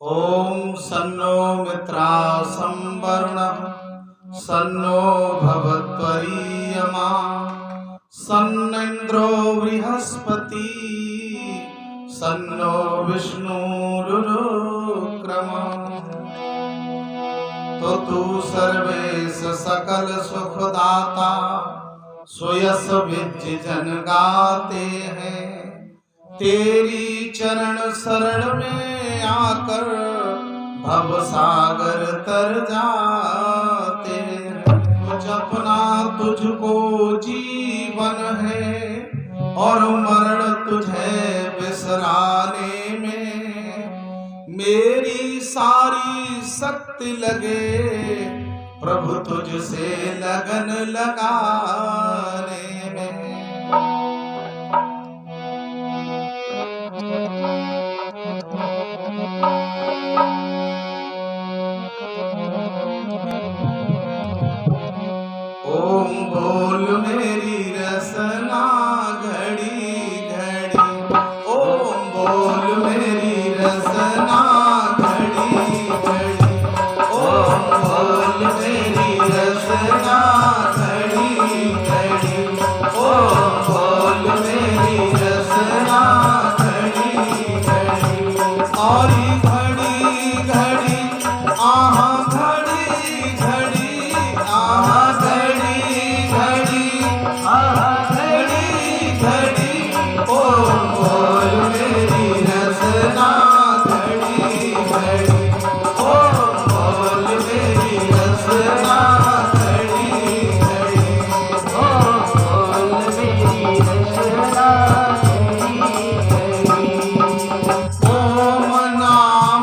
ओम सन्नो मित्राः संवरुणः सन्नो भवत्वरीयमा सन्निन्द्रो बृहस्पति सन्नो विष्णुरुक्रमः। तो तू सर्वेश सकल सुखदाता सुयस विज जन गाते हैं। तेरी चरण शरण में आकर भव सागर तर जाते हैं। जपना तुझको जीवन है और मरण तुझे बिसराने में। मेरी सारी शक्ति लगे प्रभु तुझसे लगन लगाने में। ओम बोल मेरी रसना घड़ी घड़ी। ओम बोल मेरी रसना घड़ी घड़ी। ओम बोल मेरी रसना घड़ी घड़ी। ओम बोल मेरी रसना घड़ी घड़ी। और घड़ी घड़ी आहा घड़ी घड़ी आहा घड़ी घड़ी आहा घड़ी घड़ी। ओम बोल मेरी रसना घड़ी घड़ी। ओम बोल मेरी रसना घड़ी घड़ी। ओम बोल मेरी रसना घड़ी घड़ी। ओम नाम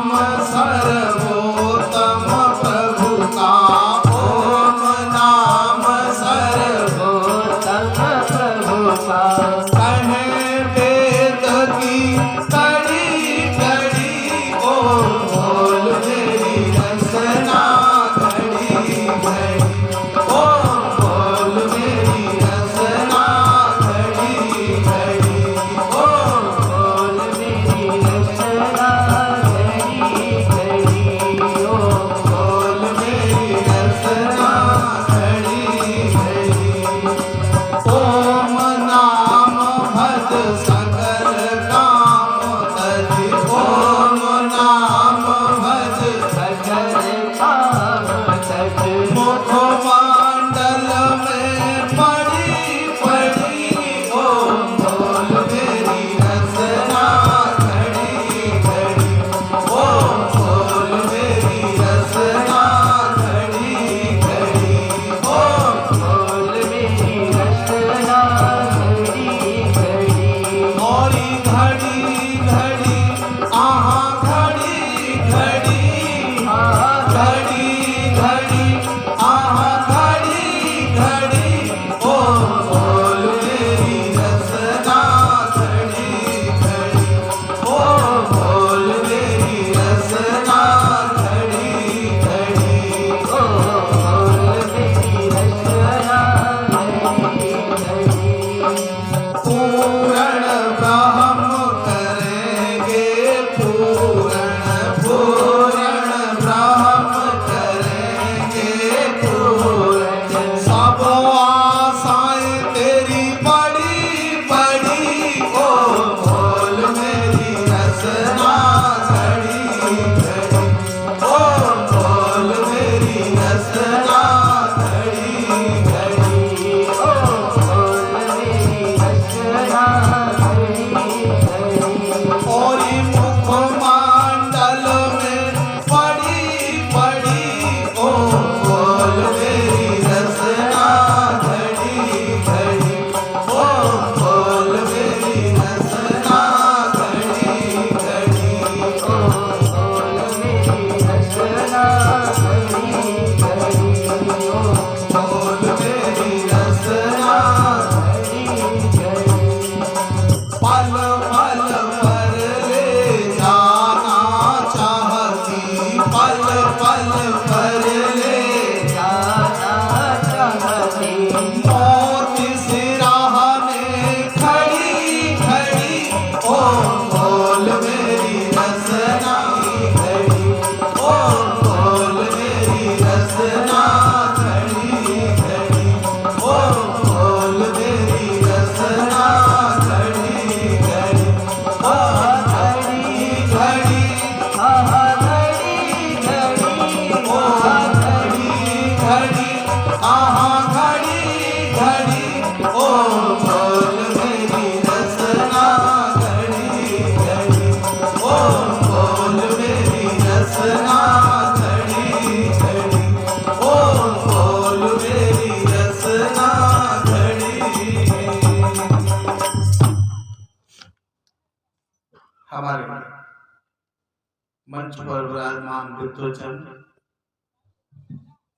मंच पर विराजमान विद्वजन,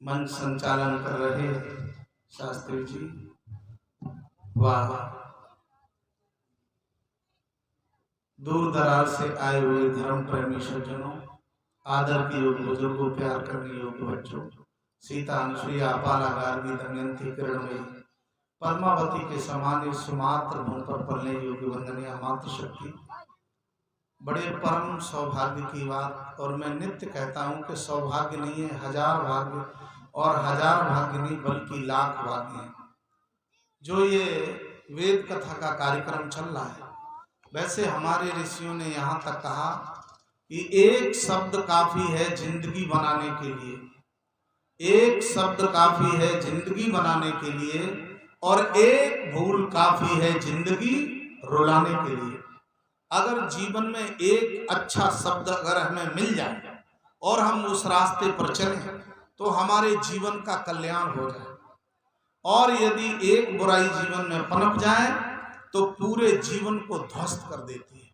मंच संचालन कर रहे शास्त्री जी, वाह, दूर दराज से आए हुए धर्म प्रेमी सज्जनों, आदर के योग्य बुजुर्गों, प्यार करने योग्य बच्चों, सीता, अनुसुईया, अपाला, गार्गी, दमयंती, किरणमयी, पद्मावती के समान इस सुमात्र भूमि पर पलने योग्य वंदनीय मातृशक्ति, बड़े परम सौभाग्य की बात। और मैं नित्य कहता हूँ कि सौभाग्य नहीं है, हजार भाग्य, और हजार भाग्य नहीं बल्कि लाख भाग्य है जो ये वेद कथा का कार्यक्रम चल रहा है। वैसे हमारे ऋषियों ने यहाँ तक कहा कि एक शब्द काफी है जिंदगी बनाने के लिए, एक शब्द काफी है जिंदगी बनाने के लिए, और एक भूल काफी है जिंदगी रुलाने के लिए। अगर जीवन में एक अच्छा शब्द अगर हमें मिल जाए और हम उस रास्ते पर चलें तो हमारे जीवन का कल्याण हो जाए, और यदि एक बुराई जीवन में पनप जाए तो पूरे जीवन को ध्वस्त कर देती है।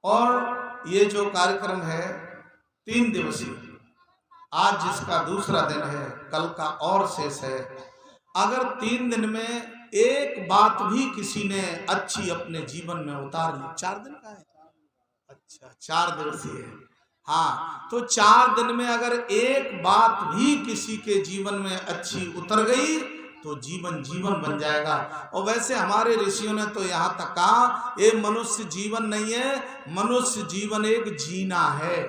और ये जो कार्यक्रम है 3 दिवसीय, आज जिसका दूसरा दिन है, कल का और शेष है। अगर 3 दिन में एक बात भी किसी ने अच्छी अपने जीवन में उतार ली, 4 दिन का है, अच्छा 4 दिवसीय है, हाँ, तो 4 दिन में अगर एक बात भी किसी के जीवन में अच्छी उतर गई तो जीवन जीवन बन जाएगा। और वैसे हमारे ऋषियों ने तो यहाँ तक कहा ये मनुष्य जीवन नहीं है, मनुष्य जीवन एक जीना है।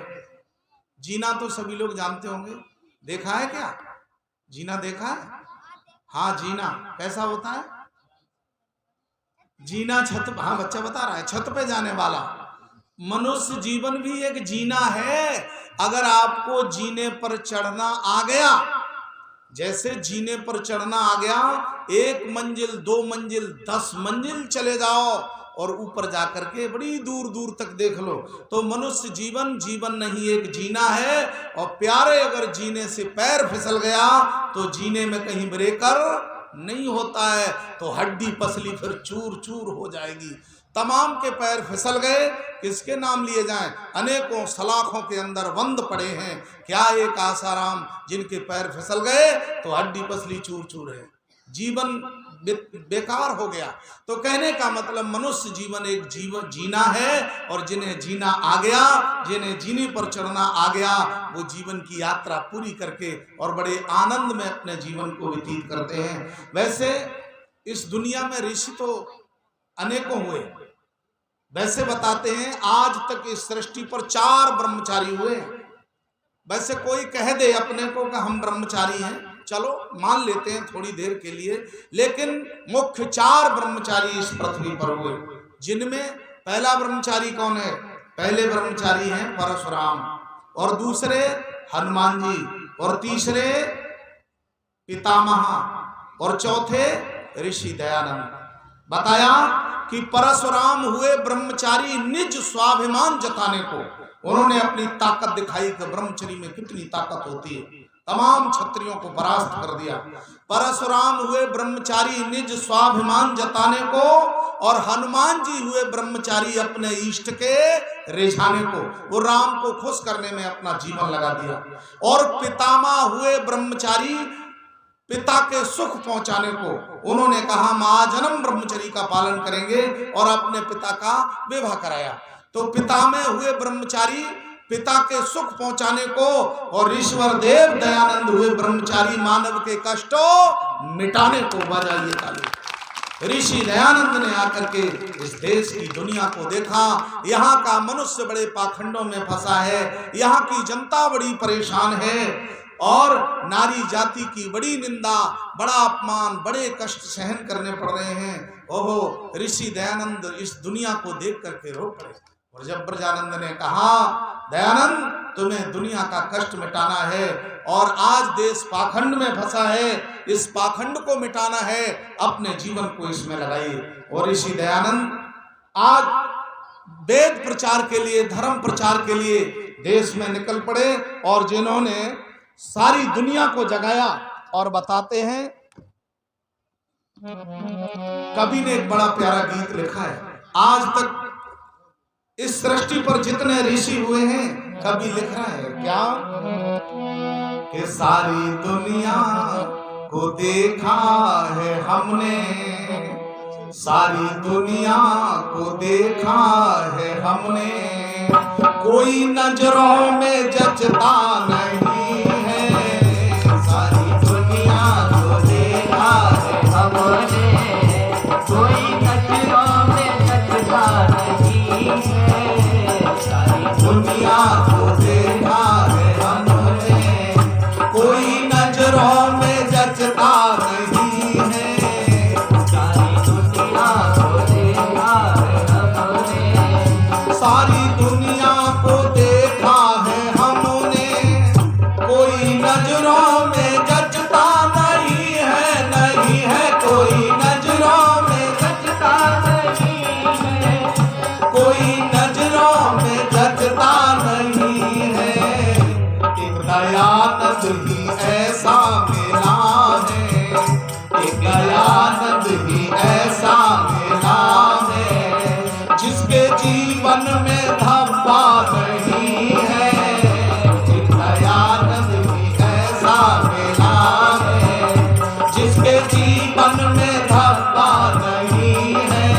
जीना तो सभी लोग जानते होंगे, देखा है क्या? जीना देखा है? हाँ, जीना कैसा होता है? जीना छत, हाँ बच्चा बता रहा है, छत पे जाने वाला। मनुष्य जीवन भी एक जीना है। अगर आपको जीने पर चढ़ना आ गया, जैसे जीने पर चढ़ना आ गया, 1 मंजिल 2 मंजिल 10 मंजिल चले जाओ और ऊपर जाकर के बड़ी दूर दूर तक देख लो, तो मनुष्य जीवन जीवन नहीं एक जीना है। और प्यारे, अगर जीने से पैर फिसल गया तो जीने में कहीं ब्रेकर नहीं होता है, तो हड्डी पसली फिर चूर चूर हो जाएगी। तमाम के पैर फिसल गए, किसके नाम लिए जाएं? अनेकों सलाखों के अंदर बंद पड़े हैं, क्या एक आसाराम जिनके पैर फिसल गए तो हड्डी पसली चूर चूर है, जीवन बेकार हो गया। तो कहने का मतलब मनुष्य जीवन एक जीवन जीना है, और जिन्हें जीना आ गया, जिन्हें जीने पर चढ़ना आ गया, वो जीवन की यात्रा पूरी करके और बड़े आनंद में अपने जीवन को व्यतीत करते हैं। वैसे इस दुनिया में ऋषि तो अनेकों हुए। वैसे बताते हैं आज तक इस सृष्टि पर 4 ब्रह्मचारी हुए। वैसे कोई कह दे अपने को कि हम ब्रह्मचारी हैं, चलो मान लेते हैं थोड़ी देर के लिए, लेकिन मुख्य 4 ब्रह्मचारी इस पृथ्वी पर हुए, जिनमें पहला ब्रह्मचारी कौन है? पहले ब्रह्मचारी हैं परशुराम, और दूसरे हनुमान जी, और तीसरे पितामह, और चौथे ऋषि दयानंद। बताया कि परशुराम हुए ब्रह्मचारी निज स्वाभिमान जताने को, उन्होंने अपनी ताकत दिखाई कि ब्रह्मचर्य में कितनी ताकत होती है, तमाम क्षत्रियों को परास्त कर दिया। परशुराम हुए ब्रह्मचारी निज स्वाभिमान जताने को, और हनुमान जी हुए ब्रह्मचारी अपने इष्ट के रिझाने को, वो राम को खुश करने में अपना जीवन लगा दिया। और पितामह हुए ब्रह्मचारी पिता के सुख पहुंचाने को, उन्होंने कहा हम आजन्म ब्रह्मचर्य का पालन करेंगे, और अपने पिता का विवाह कराया। तो पितामह हुए ब्रह्मचारी पिता के सुख पहुंचाने को, और ईश्वर देव दयानंद हुए ब्रह्मचारी मानव के कष्टों मिटाने को। बजाइए ताली। ऋषि दयानंद ने आकर के इस देश की दुनिया को देखा, यहाँ का मनुष्य बड़े पाखंडों में फंसा है, यहाँ की जनता बड़ी परेशान है, और नारी जाति की बड़ी निंदा, बड़ा अपमान, बड़े कष्ट सहन करने पड़ रहे हैं। ओहो, ऋषि दयानंद इस दुनिया को देख करके रो पड़े। और जब ब्रजानंद ने कहा दयानंद तुम्हें दुनिया का कष्ट मिटाना है, और आज देश पाखंड में फंसा है, इस पाखंड को मिटाना है, अपने जीवन को इसमें लगाइए। और ऋषि दयानंद आज वेद प्रचार के लिए, धर्म प्रचार के लिए देश में निकल पड़े, और जिन्होंने सारी दुनिया को जगाया। और बताते हैं कवि ने एक बड़ा प्यारा गीत लिखा है, आज तक इस सृष्टि पर जितने ऋषि हुए हैं, कभी लिख रहा है क्या कि सारी दुनिया को देखा है हमने, सारी दुनिया को देखा है हमने, कोई नजरों में जचता नहीं है। सारी दुनिया को देखा है हमने, कोई नजरों में जचता नहीं है। सारी दुनिया को देखा है हमने, कोई नजरों में जचता नहीं है। सारी दुनिया को देखा है हमने, सारी दुनिया को देखा है हमने, कोई नजरों में जचता नहीं है, नहीं है, कोई नजरों में जचता नहीं है, कोई नजरों में जचता नहीं है। एक दयानंद ही ऐसा मिला है, एक दयानंद ही ऐसा मिला है, जिसके जीवन में धब्बा नहीं है। एक दयानंद ही ऐसा मिला है, जिसके जीवन में धब्बा नहीं है।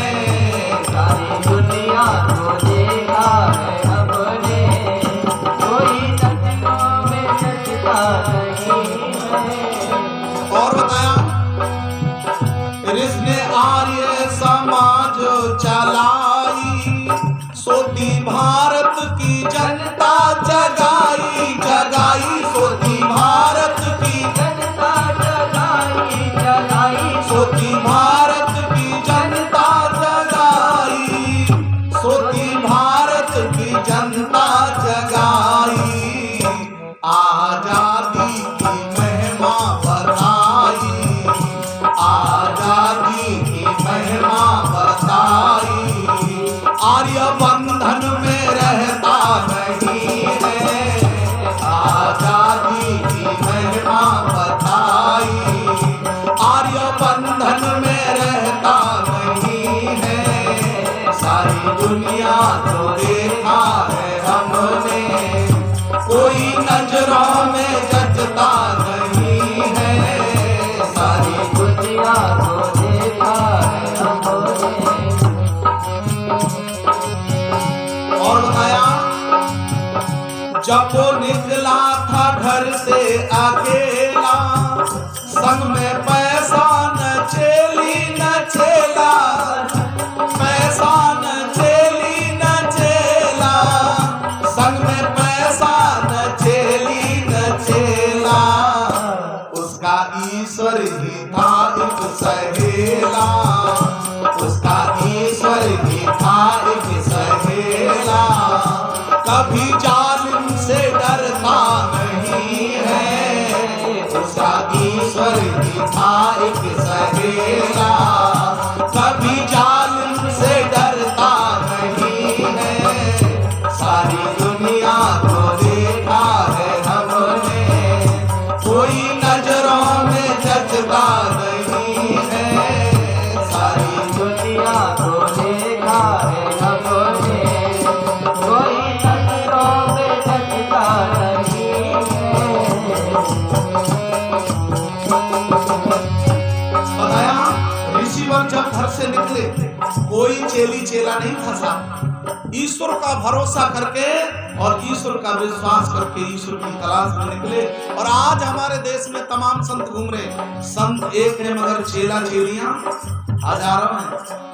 सारी दुनिया को देखा है हमने, कोई नजरों में जचता नहीं है। और बताया, इसने आर्य समाज चलाई, सोती भारत की जनता जगाई, जगाई, सोती भारत की जनता जगाई, जगाई, सोती भारत की जनता जगाई, सोती भारत की जनता जगाई। आजादी की महिमा बताई, आजादी की महिमा बताई, आर्य बंधन में रहता नहीं है। आजादी की महिमा बताई, आर्य बंधन में रहता नहीं है। सारी दुनिया को देखा है हमने, कोई नजरों में जचता नहीं है। सारी दुनिया को देखा है हमने। और बताया, जब वो निकला था घर से अकेला, संग में पैसा न चेली न चेला, पैसा न चेली न चेला, संग में पैसा न चेली न चेला, उसका ईश्वर ही था एक सहेला, उसका ईश्वर ही था एक सहेला, कभी जालिम से डरता नहीं है। उसका ईश्वर ही था एक सहेला, कभी जालिम से डरता नहीं है। सारी दुनिया को देखा है हमने, कोई नजरों में जचता नहीं है। सारी दुनिया को देखा है हमने, कोई नजरों में जचता नहीं है। बताया, ऋषिवर जब घर से निकले, कोई चेली चेला नहीं फंसा। ईश्वर का भरोसा करके और ईश्वर का विश्वास करके ईश्वर की तलाश में निकले। और आज हमारे देश में तमाम संत घूम रहे, संत एक है मगर चेला चेलियां हजारों हैं,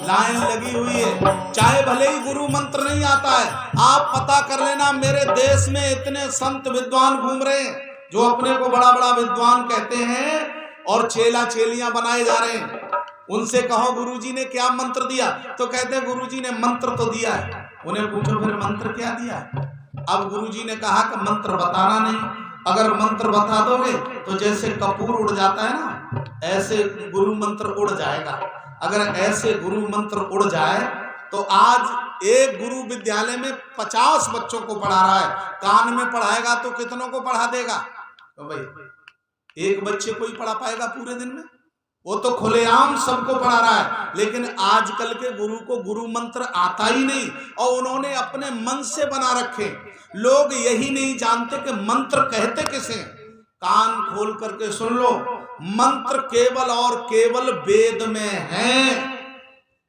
लाइन लगी हुई है। चाहे भले ही गुरु मंत्र नहीं आता है, आप पता कर लेना, मेरे देश में इतने संत विद्वान घूम रहे हैं जो अपने को बड़ा बड़ा विद्वान कहते हैं और चेला चेलियां बनाए जा रहे हैं। उनसे कहो गुरुजी ने क्या मंत्र दिया, तो कहते हैं गुरुजी ने मंत्र तो दिया है। उन्हें पूछो फिर मंत्र क्या दिया है। अब गुरुजी ने कहा कि मंत्र बताना नहीं, अगर मंत्र बता दोगे तो जैसे कपूर उड़ जाता है ना, ऐसे गुरु मंत्र उड़ जाएगा। अगर ऐसे गुरु मंत्र उड़ जाए तो आज एक गुरु विद्यालय में 50 बच्चों को पढ़ा रहा है, कान में पढ़ाएगा तो कितनों को पढ़ा देगा। तो भाई एक बच्चे को ही पढ़ा पाएगा पूरे दिन में, वो तो खुलेआम सबको पढ़ा रहा है, लेकिन आजकल के गुरु को गुरु मंत्र आता ही नहीं और उन्होंने अपने मन से बना रखे। लोग यही नहीं जानते कि मंत्र कहते किसे। कान खोल करके सुन लो, मंत्र केवल और केवल वेद में है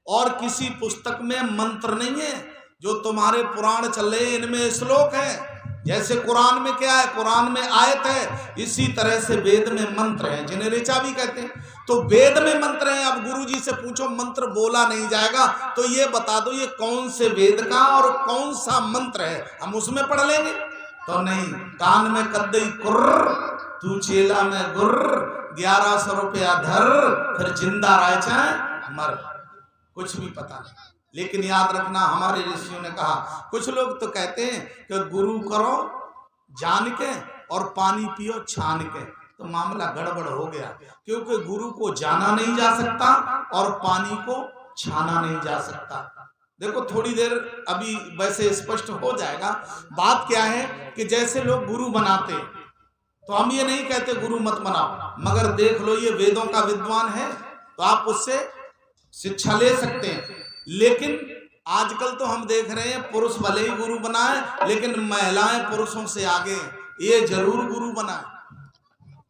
और किसी पुस्तक में मंत्र नहीं है। जो तुम्हारे पुराण चल रहे इनमें श्लोक है। जैसे कुरान में क्या है, कुरान में आयत है, इसी तरह से वेद में मंत्र है, जिन्हें ऋचा भी कहते हैं। तो वेद में मंत्र है। अब गुरु जी से पूछो मंत्र बोला नहीं जाएगा तो ये बता दो ये कौन से वेद का और कौन सा मंत्र है, हम उसमें पढ़ लेंगे तो नहीं। कान में कद्दई कुर्र, तू चेला में गुर्र, 1100 रुपया धर, फिर जिंदा रह चाहे मर, कुछ भी पता नहीं। लेकिन याद रखना, हमारे ऋषियों ने कहा, कुछ लोग तो कहते हैं कि गुरु करो जान के और पानी पियो छान के, तो मामला गड़बड़ हो गया, क्योंकि गुरु को जाना नहीं जा सकता और पानी को छाना नहीं जा सकता। देखो थोड़ी देर अभी वैसे स्पष्ट हो जाएगा। बात क्या है कि जैसे लोग गुरु बनाते, तो हम ये नहीं कहते गुरु मत बनाओ, मगर देख लो ये वेदों का विद्वान है तो आप उससे शिक्षा ले सकते हैं। लेकिन आजकल तो हम देख रहे हैं पुरुष भले ही गुरु बनाए, लेकिन महिलाएं पुरुषों से आगे। ये जरूर गुरु बनाए,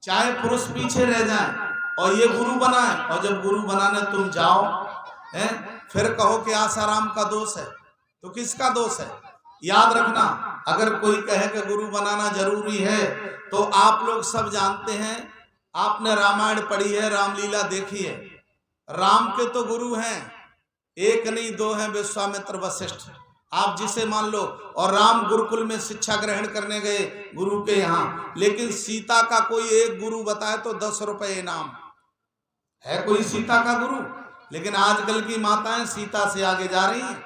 चाहे पुरुष पीछे रह जाए और ये गुरु बनाए, और जब गुरु बनाने तुम जाओ हैं फिर कहो कि आसाराम का दोष है, तो किसका दोष है? याद रखना, अगर कोई कहे कि गुरु बनाना जरूरी है तो आप लोग सब जानते हैं, आपने रामायण पढ़ी है, रामलीला देखी है। राम के तो गुरु हैं, एक नहीं दो हैं, विश्वामित्र वशिष्ठ, आप जिसे मान लो। और राम गुरुकुल में शिक्षा ग्रहण करने गए गुरु के यहाँ, लेकिन सीता का कोई एक गुरु बताए तो 10 रुपए इनाम है। कोई सीता का गुरु? लेकिन आजकल की माताएं सीता से आगे जा रही हैं।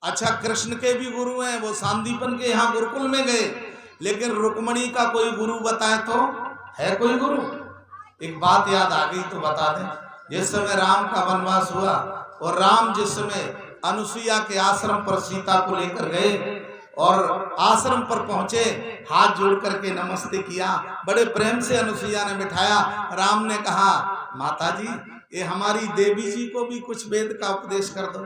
अच्छा, कृष्ण के भी गुरु हैं, वो सांदीपन के यहाँ गुरुकुल में गए, लेकिन रुक्मणी का कोई गुरु बताए तो है कोई गुरु? एक बात याद आ गई तो बता दें। जिस समय राम का वनवास हुआ और राम जिस समय अनुसुईया के आश्रम पर सीता को लेकर गए और आश्रम पर पहुंचे, हाथ जोड़ करके नमस्ते किया, बड़े प्रेम से अनुसुईया ने बिठाया। राम ने कहा, माता जी ये हमारी देवी जी को भी कुछ वेद का उपदेश कर दो।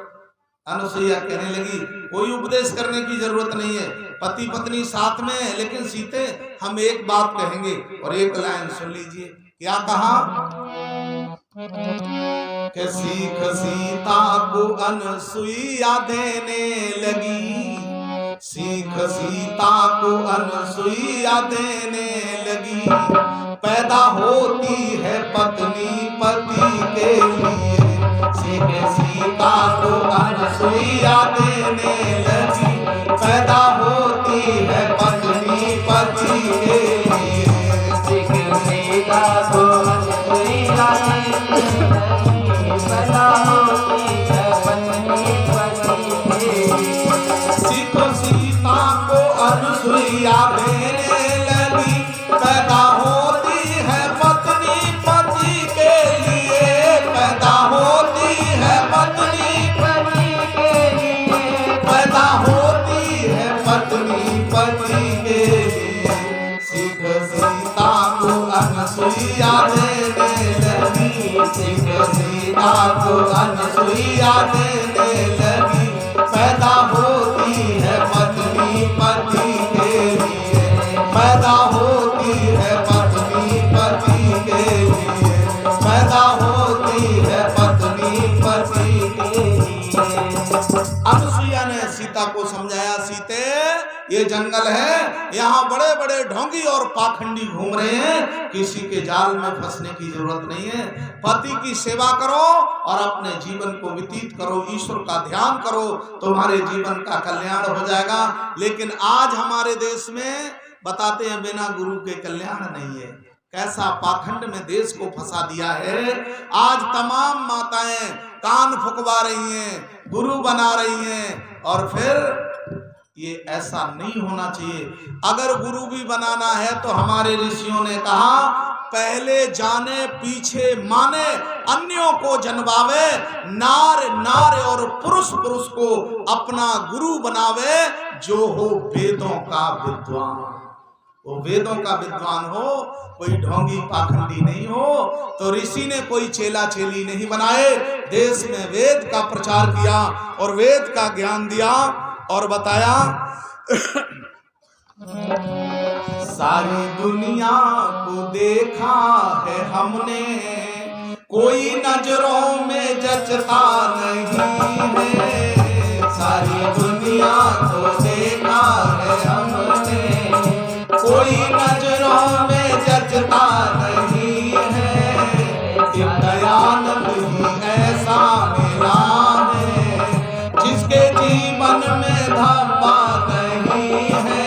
अनुसुईया कहने लगी, कोई उपदेश करने की जरूरत नहीं है, पति पत्नी साथ में है, लेकिन सीते हम एक बात कहेंगे। और एक लाइन सुन लीजिए, क्या कहा कि सीख सीता को अनुसुईया देने लगी, सीख सीता को अनुसुईया देने लगी, पैदा होती है पत्नी पति के लिए, सीख सीता को अनुसुईया देने लगी, पैदा होती है पत्नी पति के लिए, सीख सीता को अनुसुईया देने लगी, पैदा होती है पत्नी पति के लिए, सीख सीता को अनुसुईया देने लगी, पैदा होती है पत्नी पति के लिए, पैदा होती है पत्नी पति के लिए, पैदा होती है पत्नी पति के लिए, सीख सीता को अनुसुईया देने लगी, सीख सीता को अनुसुईया देने लगी, पैदा होती है पत्नी पति के लिए, पैदा होती है पत्नी पति के लिए, पैदा होती है पत्नी पति के लिए। अनुसुईया ने सीता को समझाया, सीते ये जंगल है, यहाँ बड़े बड़े ढोंगी और पाखंडी घूम रहे हैं, किसी के जाल में फंसने की जरूरत नहीं है। पति की सेवा करो और अपने जीवन को व्यतीत करो, ईश्वर का ध्यान करो, तुम्हारे जीवन का कल्याण हो जाएगा। लेकिन आज हमारे देश में बताते हैं बिना गुरु के कल्याण नहीं है। कैसा पाखंड में देश को फंसा दिया है। आज तमाम माताएं कान फुकवा रही हैं, गुरु बना रही हैं, और फिर ये ऐसा नहीं होना चाहिए। अगर गुरु भी बनाना है तो हमारे ऋषियों ने कहा, पहले जाने पीछे माने, अन्यों को जनवावे, नार नार और पुरुष पुरुष को अपना गुरु बनावे, जो हो वेदों का विद्वान। वो वेदों का विद्वान हो, कोई ढोंगी पाखंडी नहीं हो। तो ऋषि ने कोई चेला चेली नहीं बनाए, देश में वेद का प्रचार किया और वेद का ज्ञान दिया और बताया सारी दुनिया को देखा है हमने, कोई नजरों में जचता नहीं है। सारी दुनिया को देखा है हमने, कोई नजरों में जचता नहीं है। दयानंद ही ऐसा मिला है जिसके जीवन में धब्बा नहीं है।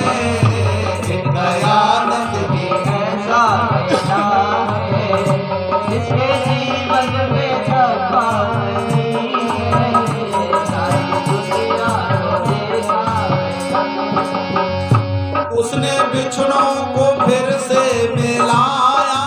दयानंद ही ऐसा मिला है जिसके जीवन में धब्बा नहीं है। सारी दुनिया को देखा उसने बिछड़ों को फिर से मिलाया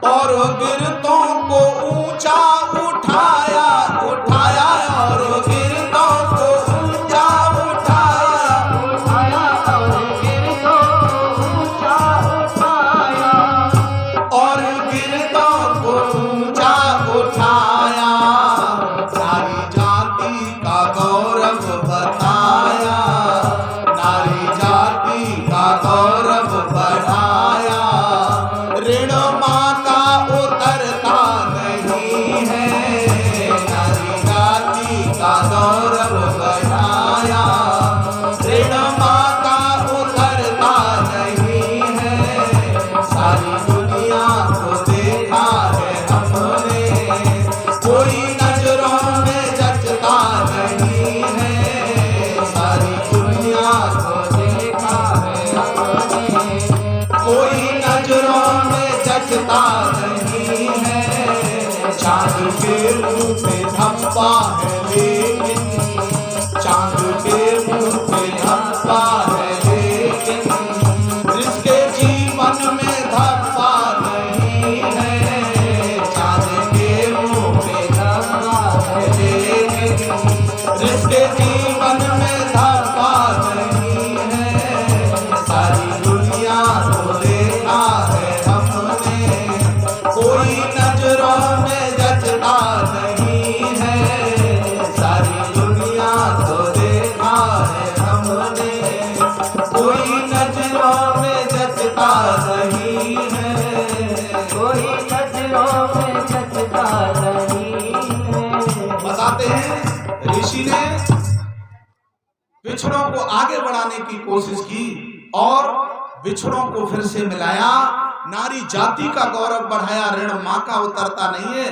और गिरतों को ऊंचा उठाया, उठाया और गिरतों को ऊंचा उठाया, उठाया और गिरतों को ऊंचा उठाया, और गिरतों को ऊंचा उठाया। सारी जाति का गौरव बताया, नारी जाति का गौरव बढ़ाया। ऋण माँ का उतरता नहीं है, नारी जाति का गौरव बढ़ाया। ऋण माँ का उतरता नहीं है। सारी दुनिया को देखा है हमने, कोई नजरों में जचता नहीं है। सारी दुनिया को देखा है हमने, कोई नजरों में जचता नहीं है। चांद के मुंह पे धब्बा है लेकिन, चांद के मुंह पे धब्बा है लेकिन, जिसके जीवन में धब्बा नहीं है। चांद के मुंह पे धब्बा है लेकिन, जिसके जीवन में धब्बा नहीं है। सारी दुनिया को देखा है हमने, कोई नजरों में जचता नहीं है। सारी दुनिया को देखा है हमने, कोई नजरों में जचता नहीं है। कोई नजरों में जचता नहीं है। बताते हैं ऋषि ने बिछड़ों को आगे बढ़ाने की कोशिश की और बिछड़ों को फिर से मिलाया, नारी जाति का गौरव बढ़ाया। ऋण माँ का उतरता नहीं है।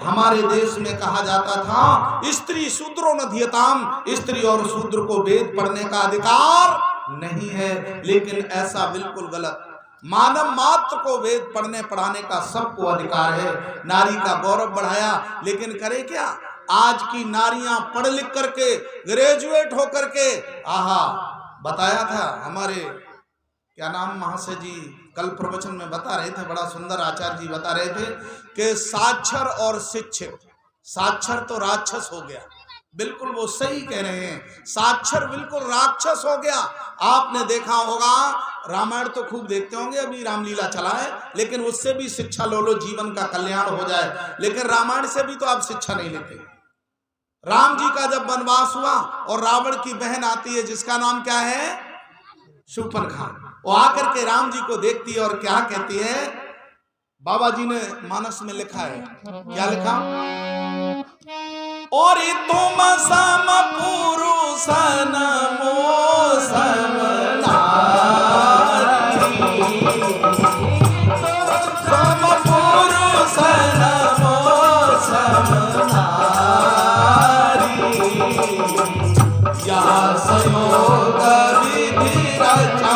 हमारे देश में कहा जाता था स्त्री शूद्रो न धियताम, स्त्री और शूद्र को वेद पढ़ने का अधिकार नहीं है, लेकिन ऐसा बिल्कुल गलत। मानव मात्र को वेद पढ़ने पढ़ाने का सबको अधिकार है। नारी का गौरव बढ़ाया, लेकिन करे क्या? आज की नारियां पढ़ लिख करके ग्रेजुएट होकर के, आहा, बताया था हमारे क्या नाम महाशय जी कल प्रवचन में बता रहे थे, बड़ा सुंदर आचार्य जी बता रहे थे कि साक्षर और शिक्षित, साक्षर तो राक्षस हो गया। बिल्कुल वो सही कह रहे हैं, साक्षर बिल्कुल राक्षस हो गया। आपने देखा होगा, रामायण तो खूब देखते होंगे, अभी रामलीला चला है, लेकिन उससे भी शिक्षा लो, जीवन का कल्याण हो जाए। लेकिन रामायण से भी तो आप शिक्षा नहीं लेते। राम जी का जब वनवास हुआ और रावण की बहन आती है जिसका नाम क्या है, शूर्पणखा, वो आकर के राम जी को देखती है और क्या कहती है, बाबा जी ने मानस में लिखा है, क्या लिखा, और तुम सम पुरुष नमो सम नारी, सम पुरुष नमो सम नारी, या संयोग विधि रचा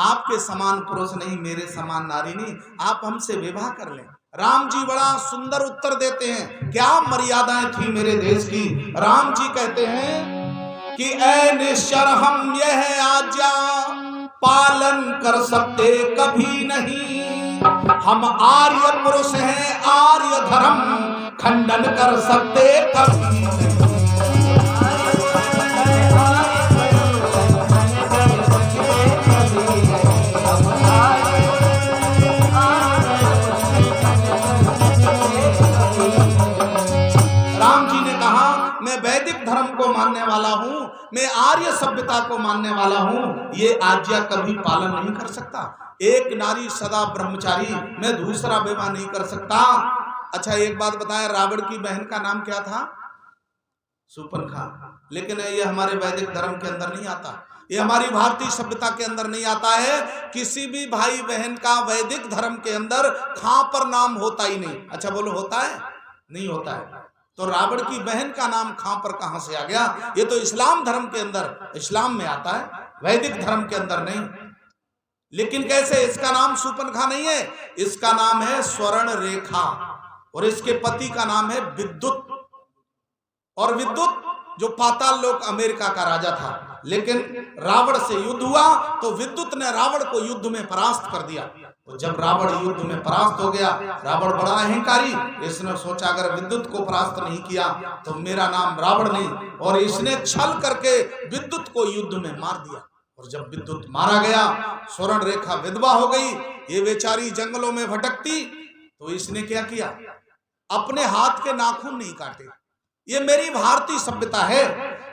आपके समान पुरुष नहीं, मेरे समान नारी नहीं, आप हमसे विवाह कर लें। राम जी बड़ा सुंदर उत्तर देते हैं, क्या मर्यादाएं थी मेरे देश की। राम जी कहते हैं कि ऐ निश्चर हम यह आज्ञा पालन कर सकते कभी नहीं। हम आर्य पुरुष हैं, आर्य धर्म खंडन कर सकते कभी नहीं। मैं वैदिक धर्म को मानने वाला हूं, मैं आर्य सभ्यता को मानने वाला हूं, ये आज्ञा कभी पालन नहीं कर सकता। एक नारी सदा ब्रह्मचारी, मैं दूसरा विवाह नहीं कर सकता। अच्छा एक बात बताएं, रावण की बहन का नाम क्या था? शूर्पणखा। लेकिन ये हमारे वैदिक धर्म के अंदर नहीं आता, ये हमारी भारतीय सभ्यता के अंदर नहीं आता है। किसी भी भाई बहन का वैदिक धर्म के अंदर खां पर नाम होता ही नहीं। अच्छा बोलो, होता है? नहीं होता है। तो रावण की बहन का नाम खां पर कहां से आ गया? ये तो इस्लाम धर्म के अंदर, इस्लाम में आता है, वैदिक धर्म के अंदर नहीं। लेकिन कैसे? इसका नाम शूर्पणखा नहीं है, इसका नाम है स्वर्ण रेखा, और इसके पति का नाम है विद्युत। और विद्युत जो पाताल लोक अमेरिका का राजा था, लेकिन रावण से युद्ध हुआ तो विद्युत ने रावण को युद्ध में परास्त कर दिया। तो जब रावण युद्ध में परास्त हो गया, रावण बड़ा अहंकारी, इसने सोचा अगर विद्युत को परास्त नहीं किया तो मेरा नाम रावण नहीं, और इसने छल करके विद्युत को युद्ध में मार दिया। और जब विद्युत मारा गया, स्वर्ण रेखा विधवा हो गई, ये बेचारी जंगलों में भटकती, तो इसने क्या किया? अपने हाथ के नाखून नहीं काटे। ये मेरी भारतीय सभ्यता है,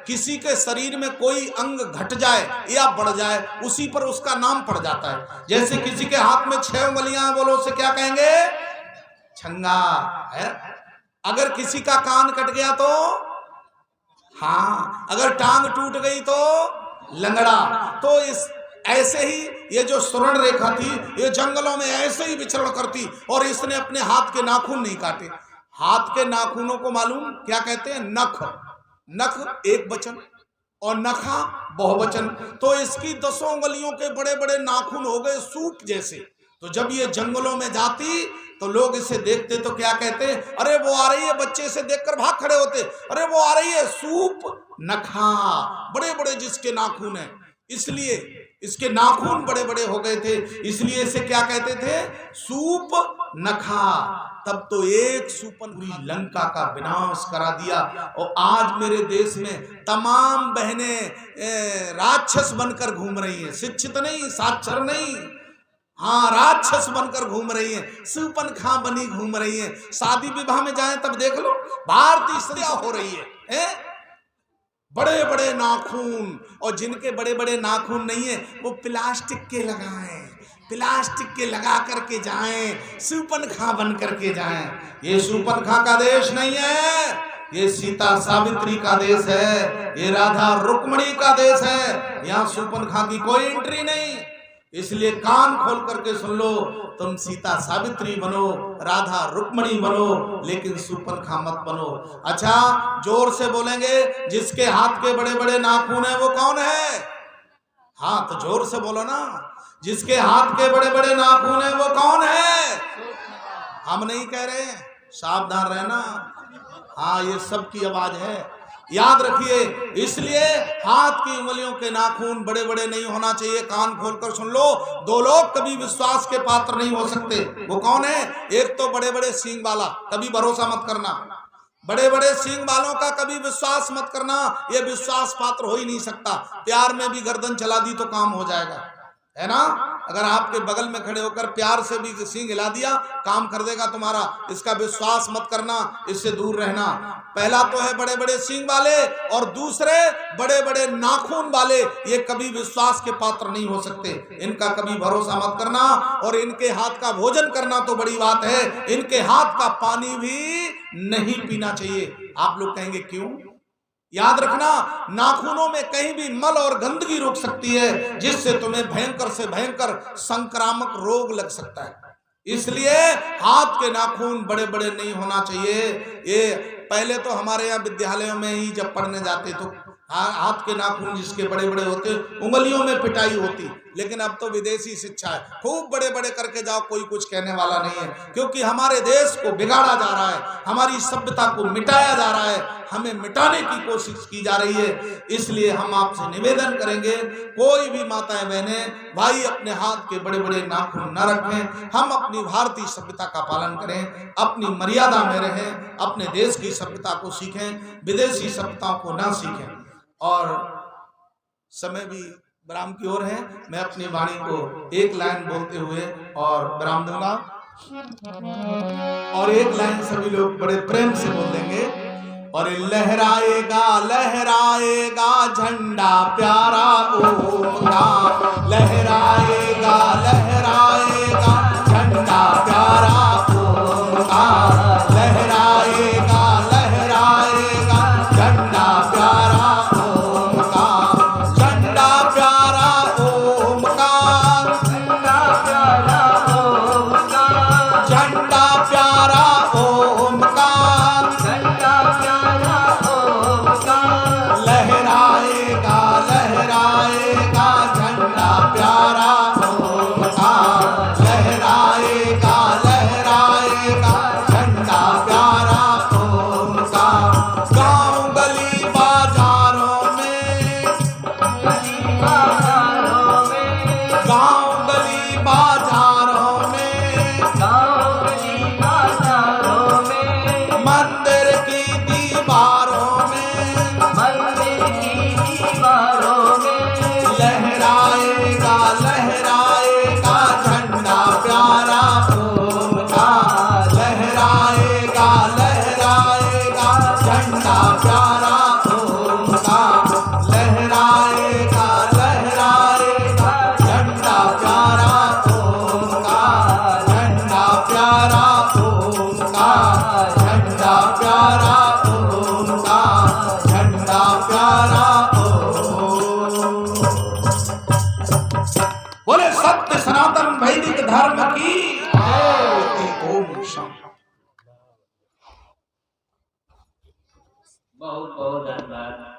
किसी के शरीर में कोई अंग घट जाए या बढ़ जाए, उसी पर उसका नाम पड़ जाता है। जैसे किसी के हाथ में 6 उंगलियां, बोलो उसे क्या कहेंगे? छंगा है। अगर किसी का कान कट गया तो हाँ, अगर टांग टूट गई तो लंगड़ा। तो इस ऐसे ही ये जो स्वर्ण रेखा थी, ये जंगलों में ऐसे ही विचरण करती, और इसने अपने हाथ के नाखून नहीं काटे। हाथ के नाखूनों को मालूम क्या कहते हैं? नख। नख एक वचन और नखा बहुवचन। तो इसकी 10 उंगलियों के बड़े बड़े नाखून हो गए सूप जैसे। तो जब ये जंगलों में जाती तो लोग इसे देखते तो क्या कहते? अरे वो आ रही है, बच्चे से देखकर भाग खड़े होते, अरे वो आ रही है, सूप नखा, बड़े बड़े जिसके नाखून है, इसलिए इसके नाखून बड़े बड़े हो गए थे, इसलिए इसे क्या कहते थे? सूप नखा। तब तो एक सूपन पूरी लंका का विनाश करा दिया। और आज मेरे देश में तमाम बहनें राक्षस बनकर घूम रही हैं, शिक्षित नहीं, साक्षर नहीं, हाँ राक्षस बनकर घूम रही हैं, शूर्पणखा बनी घूम रही हैं। शादी विवाह में जाएं तब देख लो, भारतीय स्त्रियां हो रही है? बड़े बड़े नाखून, और जिनके बड़े बड़े नाखून नहीं है वो प्लास्टिक के लगाएं, प्लास्टिक के लगा करके जाएं, शूर्पणखा बन करके जाएं। ये शूर्पणखा का देश नहीं है, ये सीता सावित्री का देश है, ये राधा रुक्मणी का देश है। यहाँ शूर्पणखा की कोई एंट्री नहीं। इसलिए कान खोल करके सुन लो, तुम सीता सावित्री बनो, राधा रुक्मणी बनो, लेकिन शूर्पणखा मत बनो। अच्छा जोर से बोलेंगे, जिसके हाथ के बड़े बड़े नाखून है वो कौन है? हाँ तो जोर से बोलो ना, जिसके हाथ के बड़े बड़े नाखून है वो कौन है? हम नहीं कह रहे, सावधान रहना। हाँ ये सबकी आवाज है, याद रखिए। इसलिए हाथ की उंगलियों के नाखून बड़े बड़े नहीं होना चाहिए। कान खोलकर सुन लो, 2 लोग कभी विश्वास के पात्र नहीं हो सकते। वो कौन है? एक तो बड़े बड़े सींग वाला, कभी भरोसा मत करना, बड़े बड़े सींग वालों का कभी विश्वास मत करना, ये विश्वास पात्र हो ही नहीं सकता। प्यार में भी गर्दन चला दी तो काम हो जाएगा, है ना? अगर आपके बगल में खड़े होकर प्यार से भी सींग हिला दिया, काम कर देगा तुम्हारा। इसका विश्वास मत करना, इससे दूर रहना। पहला तो है बड़े बड़े सींग वाले, और दूसरे बड़े बड़े नाखून वाले, ये कभी विश्वास के पात्र नहीं हो सकते। इनका कभी भरोसा मत करना, और इनके हाथ का भोजन करना तो बड़ी बात है, इनके हाथ का पानी भी नहीं पीना चाहिए। आप लोग कहेंगे क्यों? याद रखना, नाखूनों में कहीं भी मल और गंदगी रुक सकती है, जिससे तुम्हें भयंकर से भयंकर संक्रामक रोग लग सकता है। इसलिए हाथ के नाखून बड़े बड़े नहीं होना चाहिए। ये पहले तो हमारे यहाँ विद्यालयों में ही जब पढ़ने जाते तो हाथ के नाखून जिसके बड़े बड़े होते, उंगलियों में पिटाई होती, लेकिन अब तो विदेशी शिक्षा है, खूब बड़े बड़े करके जाओ, कोई कुछ कहने वाला नहीं है, क्योंकि हमारे देश को बिगाड़ा जा रहा है, हमारी सभ्यता को मिटाया जा रहा है, हमें मिटाने की कोशिश की जा रही है। इसलिए हम आपसे निवेदन करेंगे, कोई भी माताएं बहनें भाई अपने हाथ के बड़े बड़े नाखून न रखें, हम अपनी भारतीय सभ्यता का पालन करें, अपनी मर्यादा में रहें, अपने देश की सभ्यता को सीखें, विदेशी सभ्यताओं को ना सीखें। और समय भी विराम की ओर है, मैं अपनी वाणी को एक लाइन बोलते हुए और विराम दूंगा, और एक लाइन सभी लोग बड़े प्रेम से बोल देंगे। और लहराएगा लहराएगा झंडा प्यारा ओम का, लहराएगा लहराएगा झंडा प्यारा ओम का, लहराएगा लहराएगा झंडा प्यारा ओम का, झंडा प्यारा ओम का, झंडा प्यारा ओम का, झंडा प्यारा ओम का, झंडा प्यारा ओम का, लहराएगा लहराएगा झंडा प्यारा ओम का, लहराएगा लहराएगा झंडा प्यारा ओम का। गाँव गली बाजारों में, गाँव गली बाजारों में, मंदिर की दीवारों में, लहराएगा लहराएगा झंडा प्यारा ओम का, लहराएगा लहराएगा झंडा प्यारा ओम का, लहराएगा लहराएगा झंडा प्यारा ओम का, झंडा प्यारा ओम का, झंडा प्यारा ओम का, झंडा प्यारा ओम। बोले सत्य सनातन वैदिक धर्म की ओम शांति। बहुत बहुत धन्यवाद।